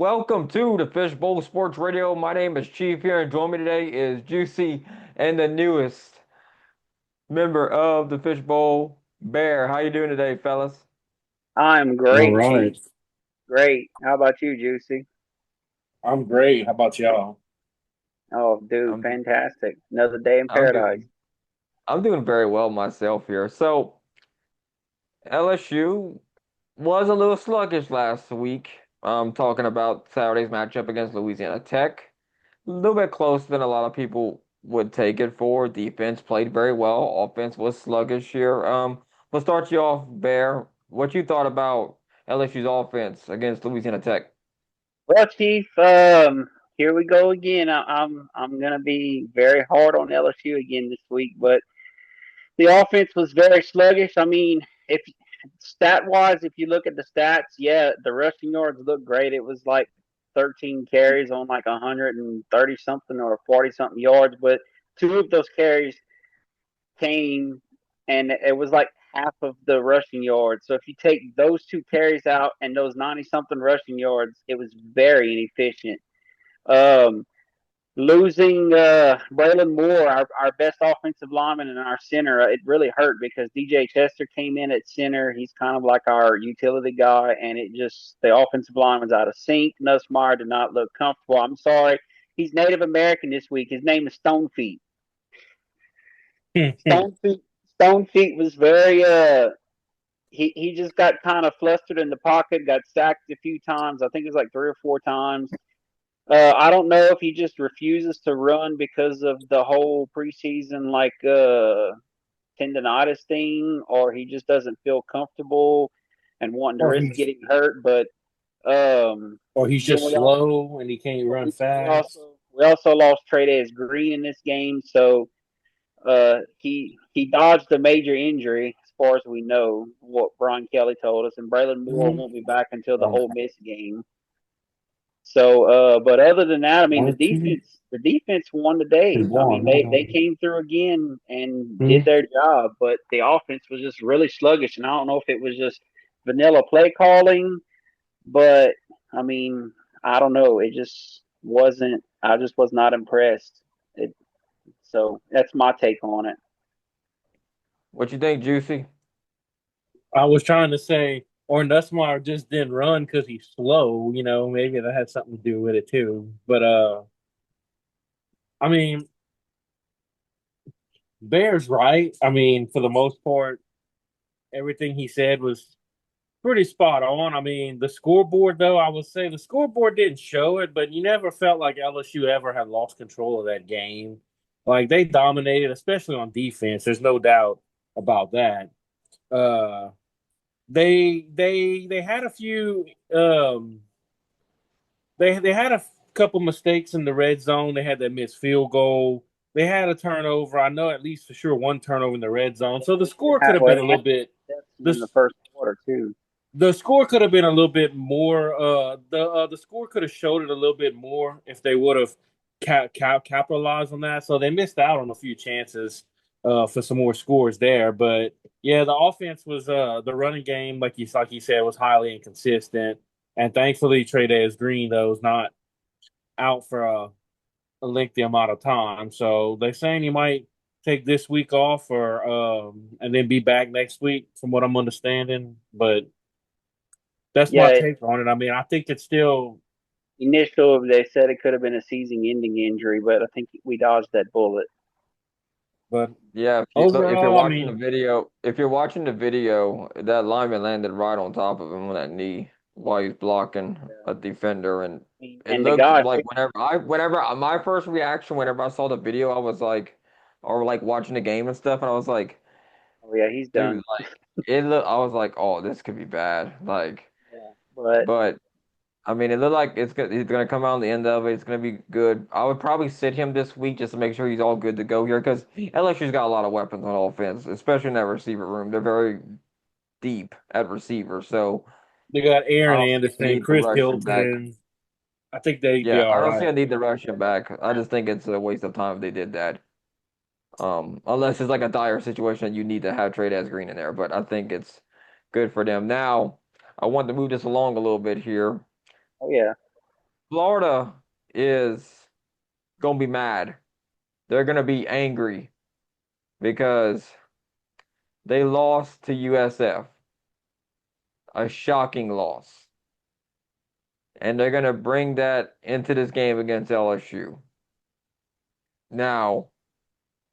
Welcome to the Fishbowl Sports Radio. My name is Chief here, and joining me today is Juicy and the newest member of the Fishbowl, Bear. How you doing today, fellas? I'm All great, Chief. right. Great. How about you, Juicy? I'm great. How about y'all? Oh, dude, I'm fantastic. Another day in I'm paradise. doing I'm doing very well myself here. So LSU was a little sluggish last week. Talking about Saturday's matchup against Louisiana Tech. A little bit closer than a lot of people would take it for. Defense played very well. Offense was sluggish here. Let's start you off, Bear. What you thought about LSU's offense against Louisiana Tech? Well, Chief, here we go again. I'm gonna be very hard on LSU again this week, but the offense was very sluggish. I mean, if stat wise, if you look at the stats, yeah, the rushing yards look great. It was like 13 carries on like 130 something or 40 something yards, but two of those carries came and it was like half of the rushing yards. So if you take those two carries out and those 90 something rushing yards, it was very inefficient. Um, Losing Braylon Moore, our best offensive lineman and our center, it really hurt because DJ Chester came in at center. He's kind of like our utility guy, and it just the offensive line was out of sync. Nussmeyer did not look comfortable. I'm sorry. He's Native American this week. His name is Stonefeet. Stonefeet Stonefeet was very he just got kind of flustered in the pocket, got sacked a few times. I think it was like three or four times. I don't know if he just refuses to run because of the whole preseason like tendonitis thing, or he just doesn't feel comfortable and wanting to or risk he's getting hurt. But or he's then just we also slow and he can't run we fast. also we also lost Trey Days Green in this game, so he dodged a major injury as far as we know, what Brian Kelly told us, and Braylon Moore Mhm. won't be back until the Oh, Ole Miss game. So, but other than that, I mean, one, two, the defense won the three, day. I mean, one. they came through again and did Mhm. their job, but the offense was just really sluggish, and I don't know if it was just vanilla play calling, but I mean, I don't know. It just wasn't. I just was not impressed. It, so that's my take on it. What you think, Juicy? I was trying to say, or Nussmeyer just didn't run because he's slow. Maybe that had something to do with it too. But I mean, Bear's right. I mean, for the most part, everything he said was pretty spot on. I mean, the scoreboard, though, I would say the scoreboard didn't show it, but you never felt like LSU ever had lost control of that game. Like they dominated, especially on defense. There's no doubt about that. Uh, they had a few. They had a couple mistakes in the red zone. They had that missed field goal. They had a turnover. I know at least for sure one turnover in the red zone. So the score could have Well, been they a had little bit. in the This first quarter too. The score could have been a little bit more. The score could have showed it a little bit more if they would have capitalized on that. So they missed out on a few chances for some more scores there. But yeah, the offense was the running game, like you said, was highly inconsistent. And thankfully, Trey Davis Green though is not out for a lengthy amount of time. So they're saying he might take this week off or and then be back next week, from what I'm understanding. But that's my Yeah, take on it. I mean, I think it's still, initial they said it could have been a season-ending injury, but I think we dodged that bullet. but Yeah, if you look, if you're overall, I watching the mean, video, if you're watching the video, that lineman landed right on top of him on that knee while he's blocking a defender, and it And the looked guy, like my first reaction whenever I saw the video, I was like, or like watching the game and stuff, and I was like, oh yeah, he's dude, done. like I was like, oh, this could be bad, like, Yeah, but but. I mean, it looked like he's gonna come out on the end of it. It's gonna be good. I would probably sit him this week just to make sure he's all good to go here because LSU's got a lot of weapons on offense, especially in that receiver room. They're very deep at receiver, so they got I Aaron don't see a Anderson, need to Chris rush him back. Hilton. I think they'd be Yeah, all I don't see right. a need to rush him back. I just think it's a waste of time if they did that. Unless it's like a dire situation that you need to have Trade as Green in there, but I think it's good for them. Now, I want to move this along a little bit here. oh yeah, Florida is gonna be mad. They're gonna be angry because they lost to USF, a shocking loss. And they're gonna bring that into this game against LSU. Now,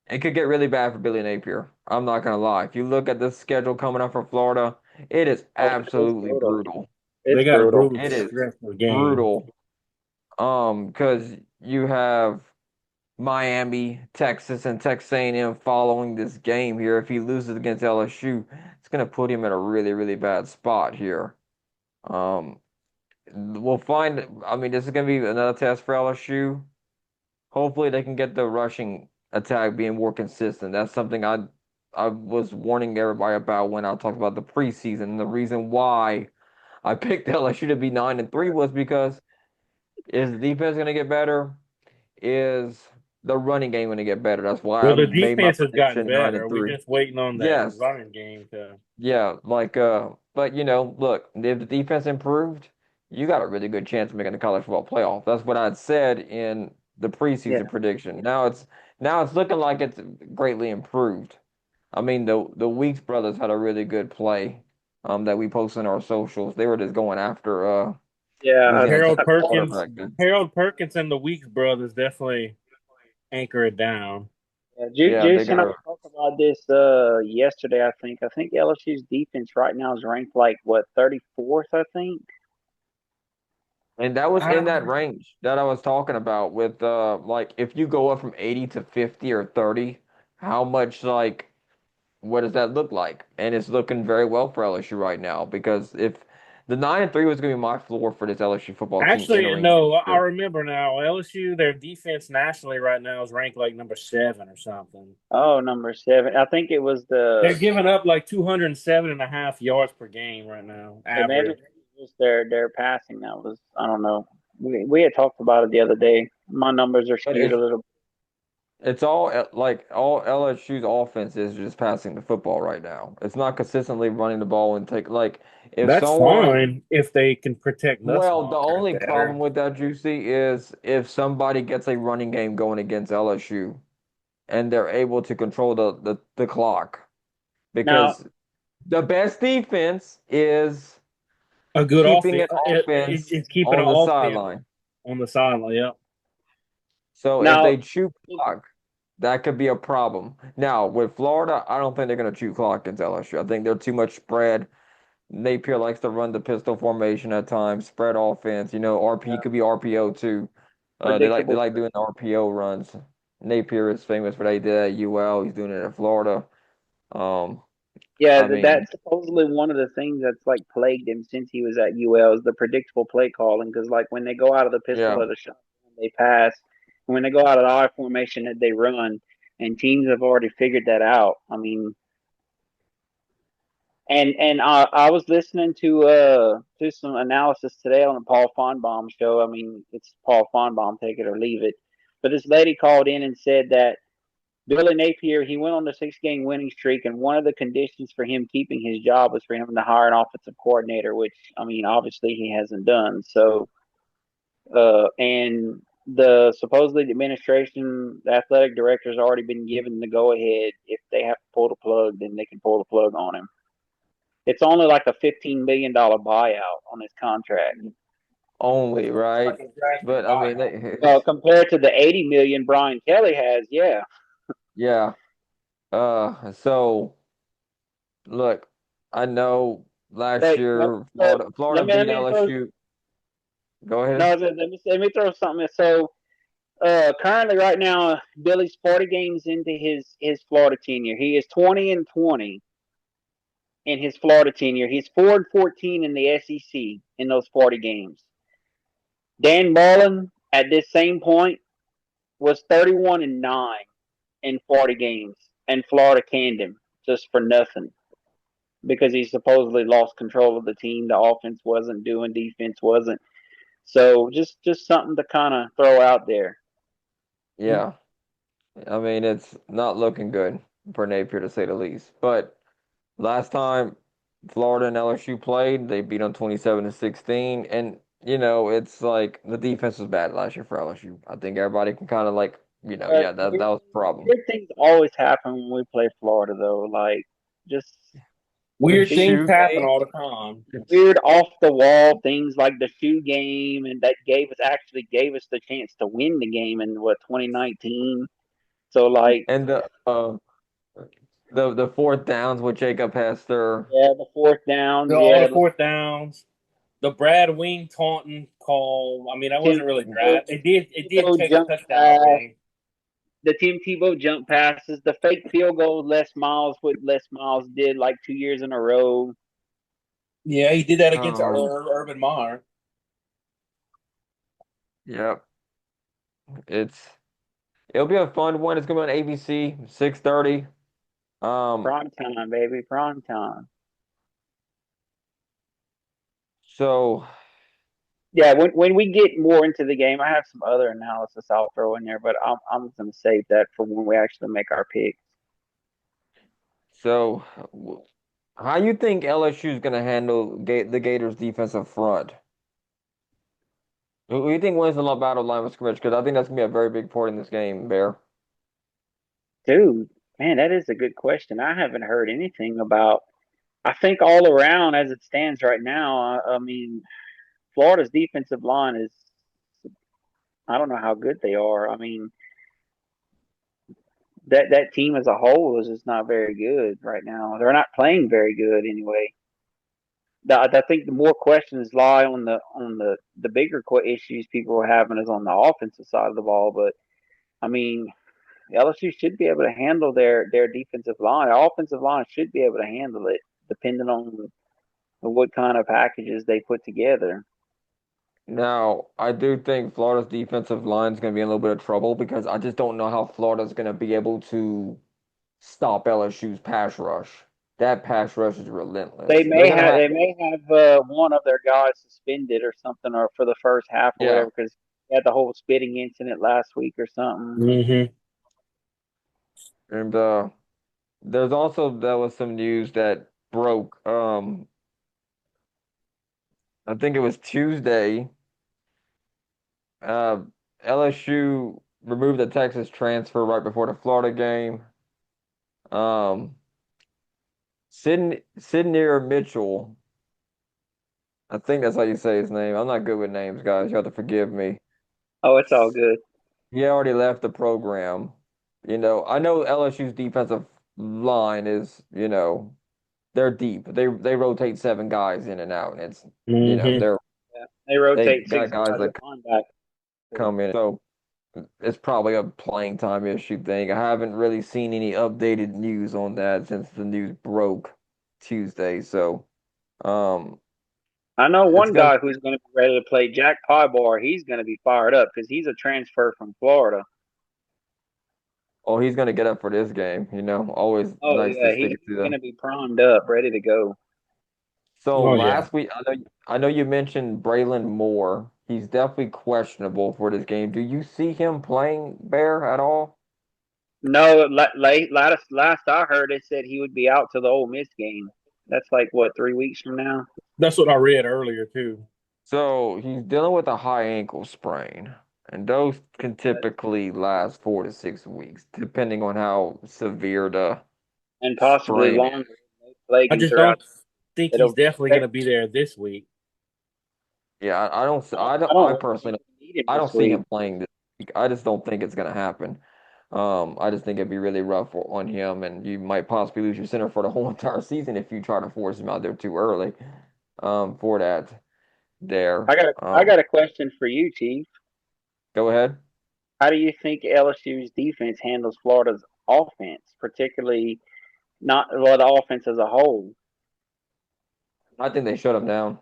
it could get really bad for Billy Napier. I'm not gonna lie. If you look at the schedule coming up for Florida, it is Oh, it's absolutely brutal. brutal. It's They got a brutal. brutal It is strength of game. brutal. Because you have Miami, Texas, and Texas A&M following this game here. If he loses against LSU, it's gonna put him in a really, really bad spot here. Um, we'll find. I mean, this is gonna be another test for LSU. Hopefully, they can get the rushing attack being more consistent. That's something I was warning everybody about when I talked about the preseason. The reason why I picked LSU to be 9-3 was because is the defense gonna get better? Is the running game going to get better? That's why I Well, the made my defense has gotten prediction nine better. and We're three. just waiting on that Yes, running game to. yeah, but look, if the defense improved, you got a really good chance of making the college football playoff. That's what I'd said in the Yeah, preseason prediction. Now it's looking like it's greatly improved. I mean, the Weeks brothers had a really good play, that we posted on our socials. They were just going after yeah. Louisiana Tech Harold Perkins, quarterback. Dude. Harold Perkins, and the Weeks brothers definitely anchor it down. Yeah, they Jason, got I a talked about this yesterday. I think. I think LSU's defense right now is ranked like what 34th. I think. And that was in that Um, range that I was talking about with like if you go up from 80 to 50 or 30, how much like what does that look like? And it's looking very well for LSU right now because if the 9-3 was going to be my floor for this LSU football team Actually, entering no, next I year. remember now. LSU, their defense nationally right now is ranked like number 7 or something. Oh, number 7. I think it was They're giving up like 207.5 yards per game right now, maybe average. it was their passing that was. I don't know. We had talked about it the other day. My numbers are But skewed a it's little. it's all like all LSU's offense is just passing the football right now. It's not consistently running the ball and take like if That's someone fine if they can protect Well, the Nussbaum only problem better. with that, Juicy, is if somebody gets a running game going against LSU and they're able to control the clock. Now, Because the best defense is A good keeping offense, an offense it's keeping an on the offense sideline. on the sideline. Yep. So if now, they chew clock, that could be a problem. Now, with Florida, I don't think they're going to chew clock against LSU. I think they're too much spread. Napier likes to run the pistol formation at times, spread offense. RP could be RPO too. They predictable. like doing RPO runs. Napier is famous for that. He did it at UL. He's doing it at Florida. Um, Yeah, I mean, that's supposedly one of the things that's like plagued him since he was at UL is the predictable play calling. Because like when they go out of the pistol yeah, or the shotgun, they pass. And when they go out of the I formation, that they run. And teams have already figured that out. I mean, and I was listening to some analysis today on the Paul Fonbaum show. I mean, it's Paul Fonbaum, take it or leave it. But this lady called in and said that Billy Napier, he went on the 6 game winning streak, and one of the conditions for him keeping his job was for him to hire an offensive coordinator, which I mean, obviously he hasn't done. So, and the supposedly the administration, the athletic director has already been given the go ahead. If they have to pull the plug, then they can pull the plug on him. It's only like a $15 million buyout on his contract. only It's right. like a drastic But I mean, buyout. Well, compared to the 80 million Brian Kelly has, yeah. yeah. So look, I know last Hey, year let Florida me beat let me throw LSU. Go ahead. no let me throw something. So currently right now Billy's 40 games into his Florida tenure. He is 20-20 in his Florida tenure. He's 4-14 in the SEC in those 40 games. Dan Mullen at this same point was 31-9 in 40 games, and Florida canned him just for nothing because he supposedly lost control of the team. The offense wasn't doing, defense wasn't. So just something to kind of throw out there. Yeah. I mean, it's not looking good for Napier to say the least. But last time Florida and LSU played, they beat them 27-16. And it's like the defense was bad last year for LSU. I think everybody can kind of like, But yeah, that was a problem. weird things always happen when we play Florida, though. Like just The Weird things shoe happen game, all the time. weird off the wall things like the shoe game, and that gave us the chance to win the game in what 2019. So like, and the fourth downs with Jacob Hester. yeah, the fourth downs, All yeah, the like fourth downs, the Brad Wing taunting call. I mean, that Tim wasn't really Tebow, Brad. It did Tebow take a jump touchdown pass, away. the Tim Tebow jump passes, the fake field goal, what Les Miles did like 2 years in a row. Yeah, he did that against Um, Urban Meyer. yep. It's it'll be a fun one. It's gonna be on ABC, 6:30. Um, Prime time, baby, prime time. so Yeah, when we get more into the game, I have some other analysis I'll throw in there, but I'm going to save that for when we actually make our picks. so w- how you think LSU is gonna handle the Gators' defensive front? Who do you think wins the battle line of scrimmage? Because I think that's gonna be a very big part in this game, Bear. Dude, man, that is a good question. I haven't heard anything about. I think all around as it stands right now, I mean, Florida's defensive line is. I don't know how good they are. I mean, that team as a whole is just not very good right now. They're not playing very good anyway. I think the more questions lie on the bigger issues people are having is on the offensive side of the ball. But I mean, LSU should be able to handle their defensive line. Our offensive line should be able to handle it, depending on what kind of packages they put together. Now, I do think Florida's defensive line is going to be in a little bit of trouble because I just don't know how Florida's going to be able to stop LSU's pass rush. That pass rush is relentless. They're going to have, They may have one of their guys suspended or something, or for the first half or yeah, whatever, because they had the whole spitting incident last week or something. Mm-hmm. and there was some news that broke. I think it was Tuesday. Uh, LSU removed the Texas transfer right before the Florida game. Um, Sidney Mitchell. I think that's how you say his name. I'm not good with names, guys. You have to forgive me. Oh, it's all good. He already left the program. I know LSU's defensive line is, they're deep. They rotate seven guys in and out, and it's, Mm-hmm. Yeah. They they rotate got six guys guys that at linebacker. come in. So it's probably a playing time issue thing. I haven't really seen any updated news on that since the news broke Tuesday. So um, I know it's one gonna. guy who's going to be ready to play, Jack Pybar. He's going to be fired up because he's a transfer from Florida. Oh, he's gonna get up for this game. Always Oh nice to yeah, stick it he's to going them. to be primed up, ready to go. So Oh yeah. last week, I know you mentioned Braylon Moore. He's definitely questionable for this game. Do you see him playing Bear at all? No, last I heard, it said he would be out to the Ole Miss game. That's like what 3 weeks from now. That's what I read earlier too. So he's dealing with a high ankle sprain, and those can typically last 4 to 6 weeks, depending on how severe the And possibly sprain is. longer. Plague I him just throughout. don't think They he's don't. definitely going to be there this week. Yeah, I don't I really think personally, we need him I don't this see week. him playing this week. I just don't think it's gonna happen. I just think it'd be really rough on him, and you might possibly lose your center for the whole entire season if you try to force him out there too early. For that there. I got a question for you, Chief. Go ahead. How do you think LSU's defense handles Florida's offense, particularly not well the offense as a whole? I think they shut him down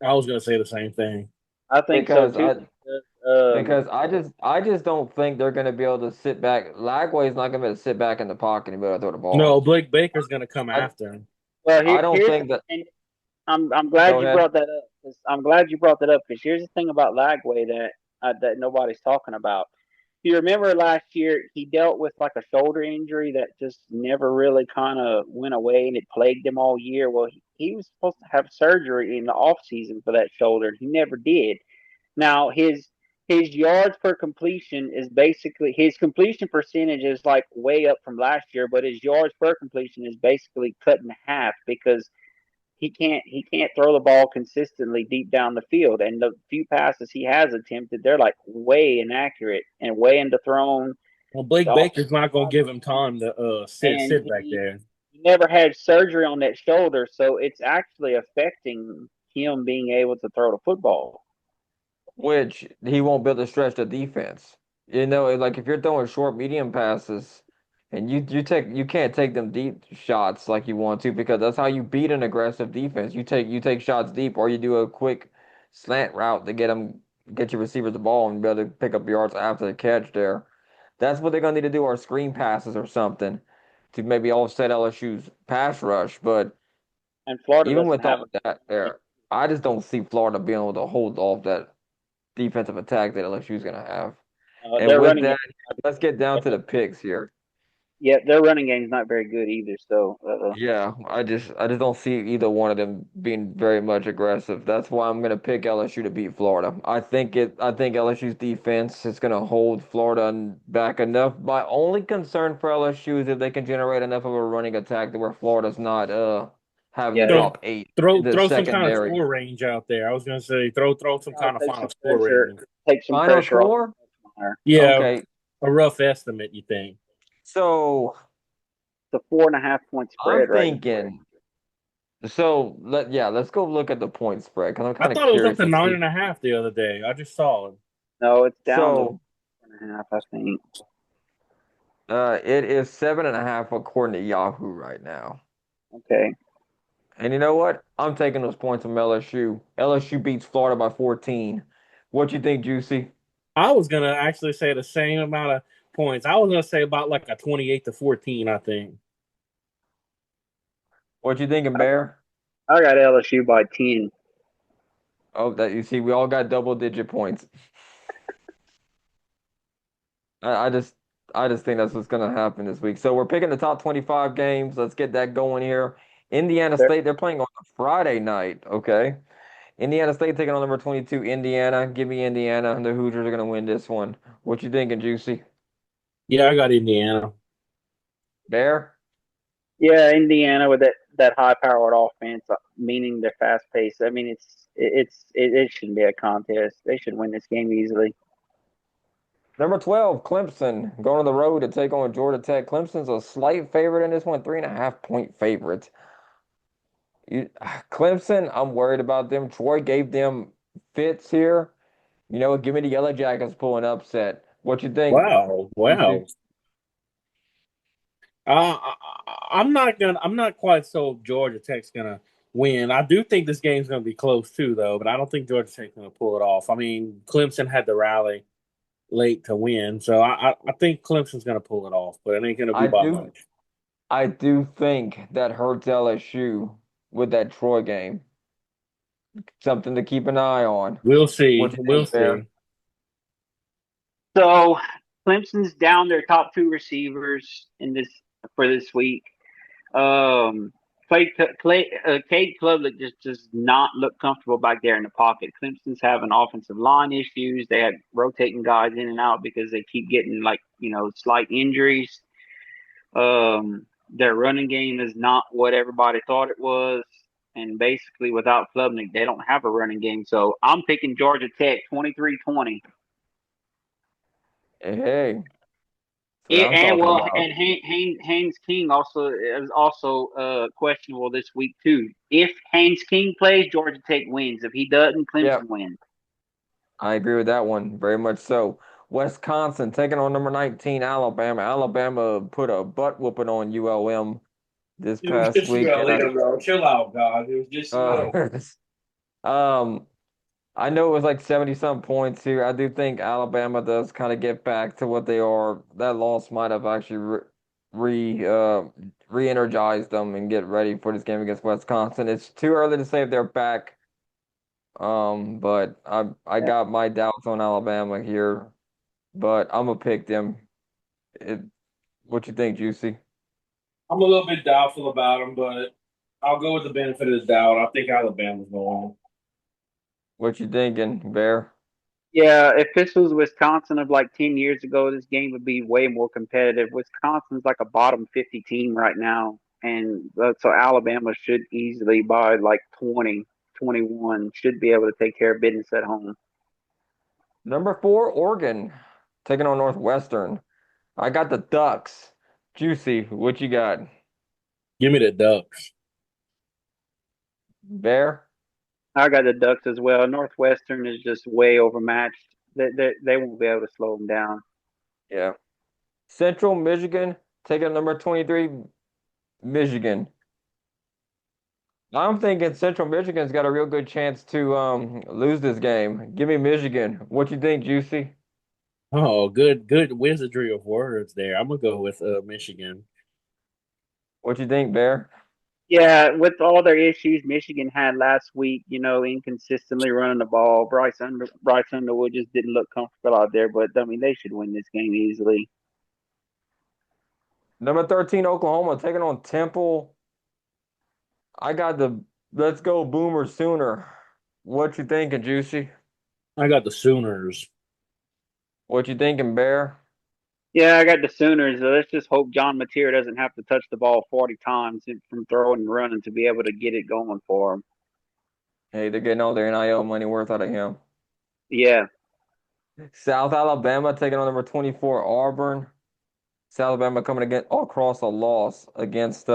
I was going to say the same thing. I think so because too. I Um, because I just don't think they're gonna be able to sit back. Lagway's not gonna be able to sit back in the pocket and be able to throw the ball. No, Blake Baker's going to come I after him. well, I don't here's think that. and I'm glad Go you ahead. brought that up. I'm glad you brought that up because here's the thing about Lagway that nobody's talking about. you remember last year, he dealt with like a shoulder injury that just never really kind of went away, and it plagued him all year. Well, he was supposed to have surgery in the off season for that shoulder, and he never did. Now his yards per completion is basically his completion percentage is like way up from last year, but his yards per completion is basically cut in half because he can't throw the ball consistently deep down the field, and the few passes he has attempted, they're like way inaccurate and way underthrown. Well, Blake The Baker's offensive not going to line give him was, time to and sit back there. he never had surgery on that shoulder, so it's actually affecting him being able to throw the football. which he won't be able to stretch the defense. You know, like if you're throwing short, medium passes, and you can't take them deep shots like you want to because that's how you beat an aggressive defense. You take shots deep, or you do a quick slant route to get your receivers the ball and be able to pick up yards after the catch there. That's what they're gonna need to do, or screen passes or something to maybe offset LSU's pass rush. But And Florida even doesn't with have all a that there, I just don't see Florida being able to hold off that defensive attack that LSU is going to have. And their with running game. that, let's get down to the picks here. Yeah, their running game is not very good either. So Yeah, I just don't see either one of them being very much aggressive. That's why I'm going to pick LSU to beat Florida. I think LSU's defense is going to hold Florida back enough. My only concern for LSU is if they can generate enough of a running attack to where Florida's not having the yeah, So top eight in throw the throw some kind of secondary. score range out there. I was going to say throw some try to kind of final score range. take some Final pressure off. score? Yeah, Okay. a rough estimate. You think? So The 4.5 point I'm spread right now. thinking let's go look at the point spread because I'm I kind of thought it was up curious to to nine see. and a half the other day. I just saw it. No, it's down to So 4.5, I think. it is 7.5 according to Yahoo right now. Okay. And you know what? I'm taking those points from LSU. LSU beats Florida by 14. What you think, Juicy? I was gonna actually say the same amount of points. I was gonna say about like a 28-14. I think. What you thinking, I, Bear? I got LSU by 10. Oh, that you see, we all got double digit points. I, I just I just think that's what's gonna happen this week. So we're picking the top 25 games. Let's get that going here. Indiana They're, State, they're playing on a Friday night, okay? Indiana State taking on number 22, Indiana. Give me Indiana. The Hoosiers are going to win this one. What you thinking, Juicy? Yeah, I got Indiana. Bear? yeah, Indiana with that high powered offense, meaning they're fast paced. I mean, it shouldn't be a contest. They should win this game easily. Number 12, Clemson, going on the road to take on Georgia Tech. Clemson's a slight favorite in this one, 3.5 point favorite. Clemson, I'm worried about them. Troy gave them fits here. You know, give me the Yellow Jackets pulling upset. What you think, Wow, Juicy? wow. I'm not quite so Georgia Tech's gonna win. I do think this game's gonna be close too, though. But I don't think Georgia Tech's gonna pull it off. I mean, Clemson had to rally late to win, so I think Clemson's gonna pull it off, but it ain't gonna be I by do much. I do think that hurts LSU with that Troy game. Something to keep an eye on. We'll What see. you We'll think, Bear? see. So Clemson's down their top two receivers in this for this week. Cade Klubnik just does not look comfortable back there in the pocket. Clemson's having offensive line issues. They had rotating guys in and out because they keep getting slight injuries. Their running game is not what everybody thought it was. And basically, without Klubnik, they don't have a running game. So I'm picking Georgia Tech 23-20. Hey, that's what Yeah, I'm talking about. and Haynes King also is also questionable this week too. If Haynes King plays, Georgia Tech wins. If he doesn't, Yep, Clemson wins. I agree with that one very much so. Wisconsin taking on number 19, Alabama. Alabama put a butt whooping on ULM this It was past just week, and ULM, bro. Chill out, God. It was just ULM. uh, um, I know it was like 70 some points here. I do think Alabama does kind of get back to what they are. That loss might have actually re re-energized them and get ready for this game against Wisconsin. It's too early to say if they're back. But I Yeah. got my doubts on Alabama here. but I'm gonna pick them. It, what you think, Juicy? I'm a little bit doubtful about them, but I'll go with the benefit of the doubt. I think Alabama's going. What you thinking, Bear? Yeah, if this was Wisconsin of like 10 years ago, this game would be way more competitive. Wisconsin's like a bottom 50 team right now. And so Alabama should easily, by like 20, 21, should be able to take care of business at home. Number 4, Oregon, taking on Northwestern. I got the Ducks. Juicy, what you got? Give me the Ducks. Bear? I got the Ducks as well. Northwestern is just way overmatched. They won't be able to slow them down. Yeah. Central Michigan, taking on number 23, Michigan. I'm thinking Central Michigan's got a real good chance to lose this game. Give me Michigan. What you think, Juicy? Oh, good wizardry of words there. I'm gonna go with Michigan. What you think, Bear? Yeah, with all their issues Michigan had last week, inconsistently running the ball. Bryce Underwood just didn't look comfortable out there, but I mean they should win this game easily. Number 13, Oklahoma, taking on Temple. I got the let's go Boomer sooner. What you thinking, Juicy? I got the Sooners. What you thinking, Bear? Yeah, I got the Sooners. Let's just hope John Mateer doesn't have to touch the ball 40 times from throwing and running to be able to get it going for him. Hey, they're getting all their NIL money worth out of him. Yeah, South Alabama taking on number 24, Auburn. South Alabama coming again across a loss against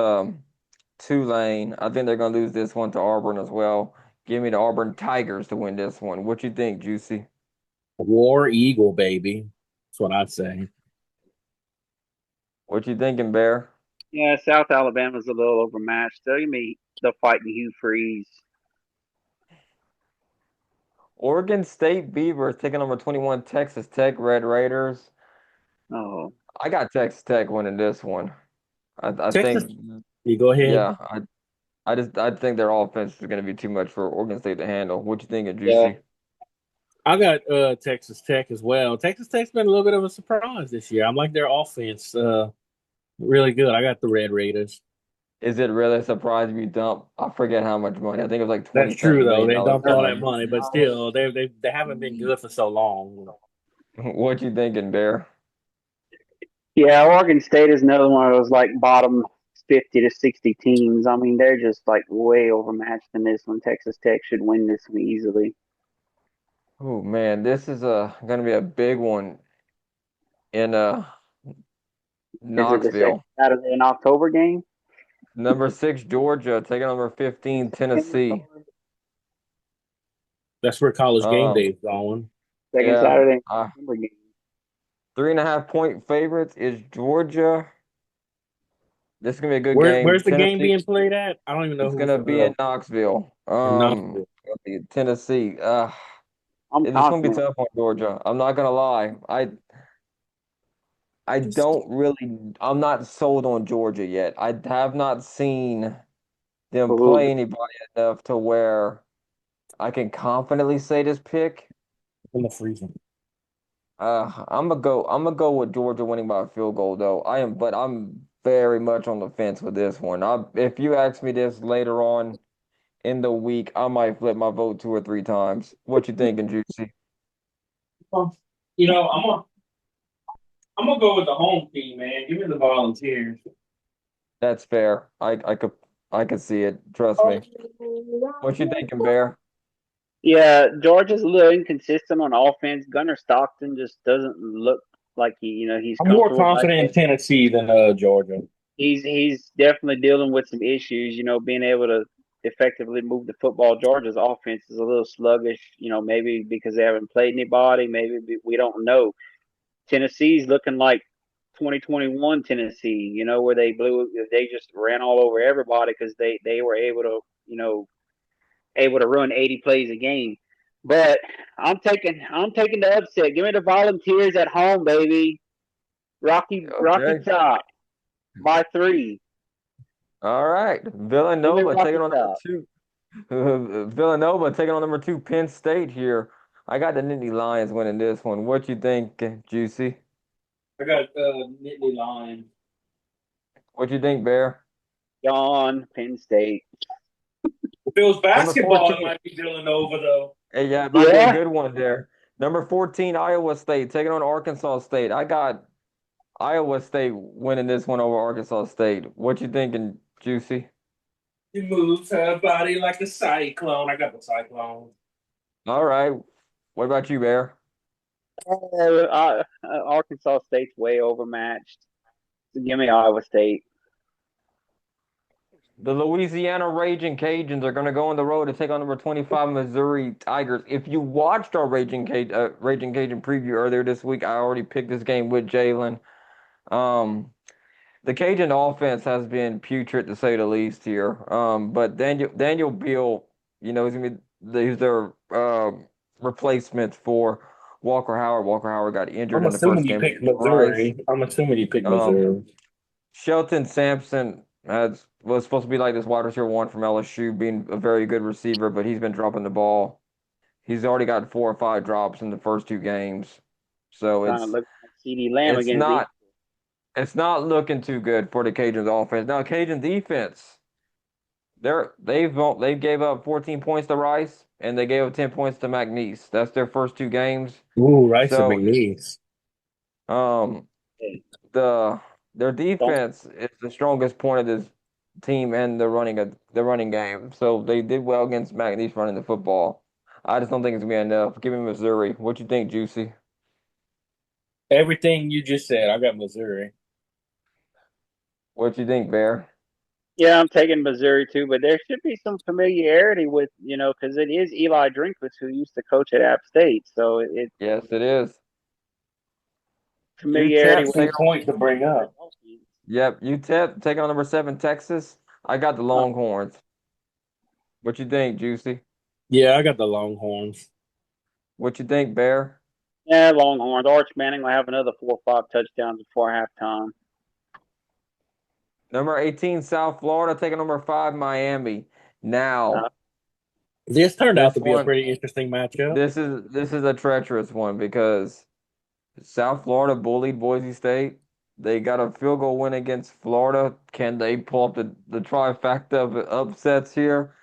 Tulane. I think they're gonna lose this one to Auburn as well. Give me the Auburn Tigers to win this one. What you think, Juicy? War Eagle, baby. That's what I say. What you thinking, Bear? yeah. South Alabama's a little overmatched. So give me the fighting Hugh Freeze. Oregon State Beavers taking number 21, Texas Tech Red Raiders. Oh, I got Texas Tech winning this one. I Texas, think, you go ahead. yeah, I think their offense is going to be too much for Oregon State to handle. What you thinking, yeah. Juicy? I got Texas Tech as well. Texas Tech's been a little bit of a surprise this year. I'm like their offense really good. I got the Red Raiders. Is it really a surprise if you dump? I forget how much money. I think it was like That's twenty true something though. million They dollars dumped all that down. money, but still, they haven't been good for so long. What you thinking, Bear? Yeah, Oregon State is another one of those like bottom 50 to 60 teams. I mean, they're just like way overmatched in this one. Texas Tech should win this one easily. Oh man, this is going to be a big one in Is it the second Knoxville. Saturday in October game? Number 6 Georgia taking number 15 Tennessee. That's where college game Um, day is going. Second yeah, Saturday in uh, September game. 3.5 point favorites is Georgia. This is gonna be a good game. Where's the game Tennessee, being played at? I don't even know it's gonna who's be in Knoxville. in Knoxville. It'll be Tennessee. I'm It's gonna be confident. tough on Georgia. I'm not gonna lie. I don't really. I'm not sold on Georgia yet. I have not seen them Ooh, play anybody enough to where I can confidently say this pick. In the freezer. I'm gonna go with Georgia winning by a field goal though. But I'm very much on the fence with this one. If you ask me this later on in the week, I might flip my vote 2 or 3 times. What you thinking, Juicy? Well, I'm gonna go with the home team, man. Give me the Volunteers. That's fair. I could see it. Trust me. What you thinking, Bear? yeah, Georgia's a little inconsistent on offense. Gunnar Stockton just doesn't look like he's I'm more comfortable back confident there. in Tennessee than Georgia. He's definitely dealing with some issues. Being able to effectively move the football. Georgia's offense is a little sluggish. Maybe because they haven't played anybody. Maybe we don't know. Tennessee's looking like 2021 Tennessee. Where they just ran all over everybody because they were able to run 80 plays a game. But I'm taking the upset. Give me the Volunteers at home, baby. Rocky Okay. Top by 3. All right. Give me Villanova taking Rocky on number Top. two. Villanova taking on number 2 Penn State here. I got the Nittany Lions winning this one. What you think, Juicy? I got Nittany Lions. What you think, Bear? Gone, Penn State. If it was Number basketball, it 14. might be Villanova though. Hey, yeah, it might be a Yeah, good one there. Number 14, Iowa State taking on Arkansas State. I got Iowa State winning this one over Arkansas State. What you thinking, Juicy? She moves her body like a cyclone. I got the cyclone. All right. What about you, Bear? Arkansas State's way overmatched. So give me Iowa State. The Louisiana Raging Cajuns are going to go on the road to take on number 25 Missouri Tigers. If you watched our Raging Cajun preview earlier this week, I already picked this game with Jalen. Um, the Cajun offense has been putrid to say the least here. But Daniel Beal, he's gonna be he's their replacement for Walker Howard. Walker Howard got injured I'm in the first assuming you game picked against Rice. Missouri. I'm assuming you picked Um, Missouri. Shelton Sampson was supposed to be like this wide receiver one from LSU, being a very good receiver, but he's been dropping the ball. He's already got 4 or 5 drops in the first 2 games, so Kind of look like CD Lamb it's against the. not it's not looking too good for the Cajuns offense. Now, Cajun defense, they gave up 14 points to Rice and they gave up 10 points to McNeese. That's their first 2 games. Ooh, Rice and So McNeese. um Hey, the their don't defense is the strongest point of this team and the running game. So they did well against McNeese running the football. I just don't think it's gonna be enough. Give me Missouri. What you think, Juicy? Everything you just said, I got Missouri. What you think, Bear? Yeah, I'm taking Missouri too, but there should be some familiarity with, because it is Eli Drinkwitz who used to coach at App State, so it Yes, it is. familiarity UTEP with Interesting taking point to bring Missouri up. offense. Yep, UTEP taking on number 7 Texas. I got the Uh, Longhorns. What you think, Juicy? Yeah, I got the Longhorns. What you think, Bear? yeah, Longhorns. Arch Manning will have another 4 or 5 touchdowns before halftime. Number 18 South Florida taking number 5 Miami. Uh, Now, This turned out this to be a one, pretty interesting matchup. this is a treacherous one because South Florida bullied Boise State. They got a field goal win against Florida. Can they pull up the trifecta of upsets here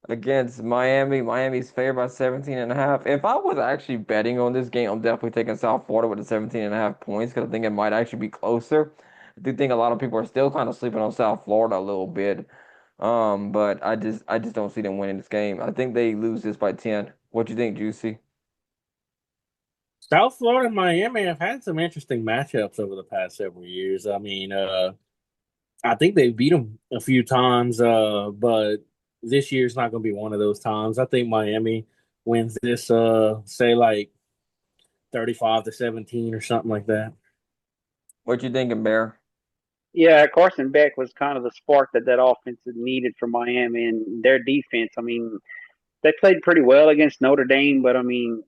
against Miami? Miami's favored by 17 and a half. If I was actually betting on this game, I'm definitely taking South Florida with the 17 and a half points because I think it might actually be closer. I do think a lot of people are still kind of sleeping on South Florida a little bit. But I just don't see them winning this game. I think they lose this by 10. What you think, Juicy? South Florida and Miami have had some interesting matchups over the past several years. I mean, I think they beat them a few times, but this year's not going to be one of those times. I think Miami wins this, say like 35-17 or something like that. What you thinking, Bear? yeah, Carson Beck was kind of the spark that offense needed for Miami and their defense. I mean, they played pretty well against Notre Dame, but I mean,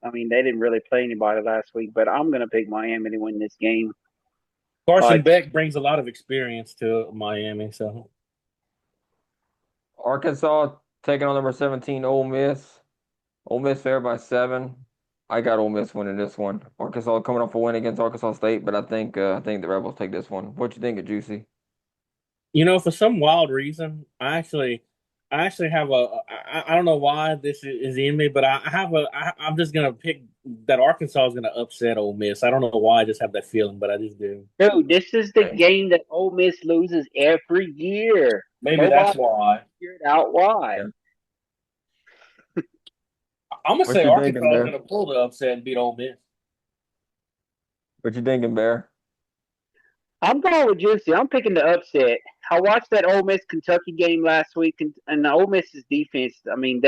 they didn't really play anybody last week. But I'm gonna pick Miami to win this game. Uh, Carson Beck brings a lot of experience to Miami, so Arkansas taking on number 17 Ole Miss. Ole Miss favored by 7. I got Ole Miss winning this one. Arkansas coming off a win against Arkansas State, but I think the Rebels take this one. What you think of Juicy? for some wild reason, I actually have I don't know why this is in me, but I'm just gonna pick that Arkansas is gonna upset Ole Miss. I don't know why, I just have that feeling, but I just do. dude, this is the game that Ole Miss loses every year. Maybe that's Nobody why. figured out why. Yeah. I'm gonna What say you thinking, Arkansas is Bear? gonna pull the upset and beat Ole Miss. What you thinking, Bear? I'm going with Juicy. I'm picking the upset. I watched that Ole Miss Kentucky game last week, and the Ole Miss's defense. I mean,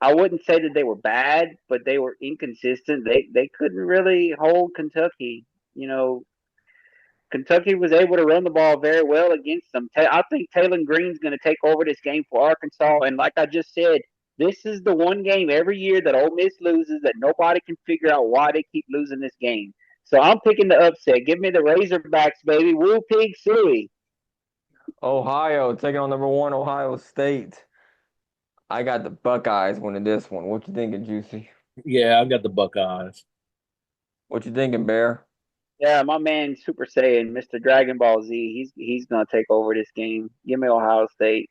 I wouldn't say that they were bad, but they were inconsistent. They couldn't really hold Kentucky. You know, Kentucky was able to run the ball very well against them. I think Taylor Green's going to take over this game for Arkansas. And like I just said, this is the one game every year that Ole Miss loses that nobody can figure out why they keep losing this game. So I'm picking the upset. Give me the Razorbacks, baby. Woo pig suey. Ohio taking on number 1 Ohio State. I got the Buckeyes winning this one. What you thinking, Juicy? Yeah, I got the Buckeyes. What you thinking, Bear? Yeah, my man Super Saiyan, Mr. Dragon Ball Z, he's gonna take over this game. Give me Ohio State.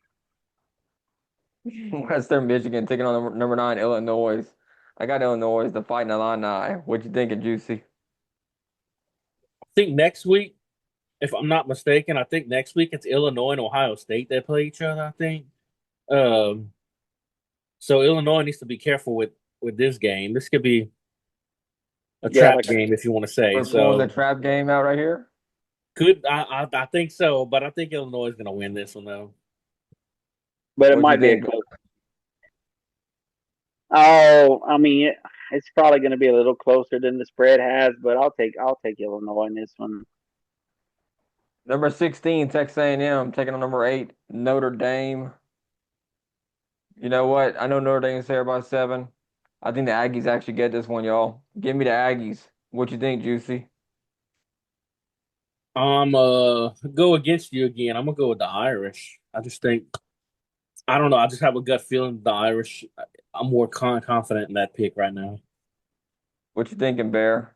Western Michigan taking on number 9 Illinois. I got Illinois, the Fighting Illini. What you thinking, Juicy? I think next week, if I'm not mistaken, I think next week it's Illinois and Ohio State that play each other. I think. Um, so Illinois needs to be careful with this game. This could be a Yeah, trap like, game, if you want to say. We're pulling the So trap game out right here. could I think so, but I think Illinois is going to win this one though. but it What you might be a think? close. Oh, I mean, it's probably going to be a little closer than the spread has, but I'll take Illinois in this one. Number 16, Texas A&M taking on number 8 Notre Dame. You know what? I know Notre Dame's there by 7. I think the Aggies actually get this one, y'all. Give me the Aggies. What you think, Juicy? I'm go against you again. I'm gonna go with the Irish. I just think I don't know. I just have a gut feeling the Irish. I'm more confident in that pick right now. What you thinking, Bear?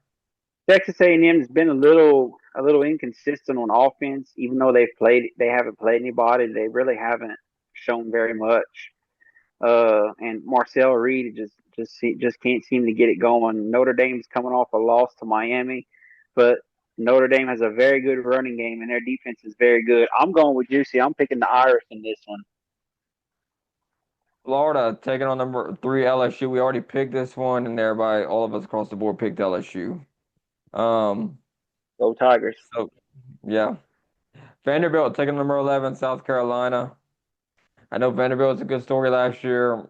Texas A&M has been a little inconsistent on offense, even though they haven't played anybody. They really haven't shown very much. And Marcel Reed just can't seem to get it going. Notre Dame's coming off a loss to Miami, but Notre Dame has a very good running game and their defense is very good. I'm going with Juicy. I'm picking the Irish in this one. Florida taking on number 3 LSU. We already picked this one, and thereby all of us across the board picked LSU. Um, Go Tigers. so yeah. Vanderbilt taking number 11 South Carolina. I know Vanderbilt was a good story last year.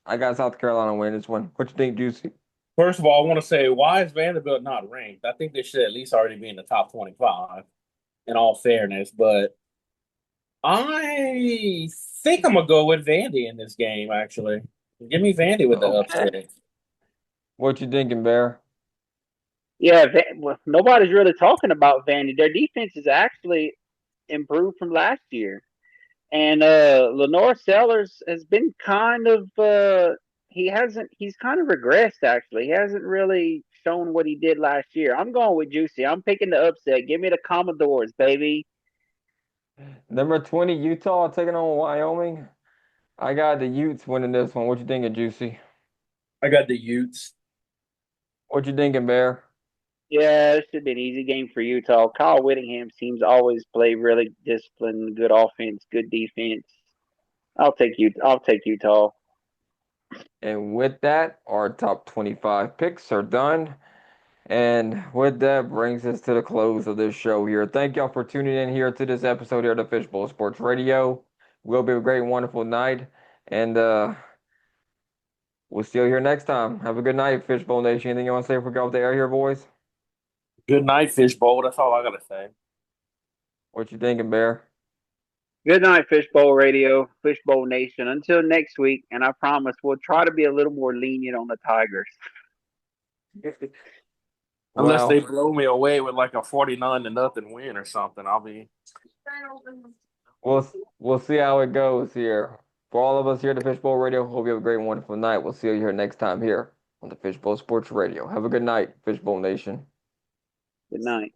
I got South Carolina win this one. What you think, Juicy? First of all, I want to say why is Vanderbilt not ranked? I think they should at least already be in the top 25. In all fairness, but I think I'm gonna go with Vandy in this game. Actually, give me Vandy with the Okay. upset. What you thinking, Bear? Yeah, well, nobody's really talking about Vandy. Their defense is actually improved from last year. And Lenore Sellers has been kind of he's kind of regressed actually. He hasn't really shown what he did last year. I'm going with Juicy. I'm picking the upset. Give me the Commodores, baby. Number 20 Utah taking on Wyoming. I got the Utes winning this one. What you thinking, Juicy? I got the Utes. What you thinking, Bear? Yeah, this should be an easy game for Utah. Kyle Whittingham seems to always play really disciplined, good offense, good defense. I'll take Utah. And with that, our top 25 picks are done. And with that brings us to the close of this show here. Thank y'all for tuning in here to this episode here of the Fishbowl Sports Radio. Will be a great, wonderful night. And we'll see you here next time. Have a good night, Fishbowl Nation. Anything you want to say before we go off the air here, boys? Good night, Fishbowl. That's all I gotta say. What you thinking, Bear? Good night, Fishbowl Radio, Fishbowl Nation. Until next week, and I promise we'll try to be a little more lenient on the Tigers. Unless they Well, blow me away with like a 49-0 win or something, I'll be. we'll see how it goes here. For all of us here at the Fishbowl Radio, hope you have a great, wonderful night. We'll see you here next time here on the Fishbowl Sports Radio. Have a good night, Fishbowl Nation. Good night.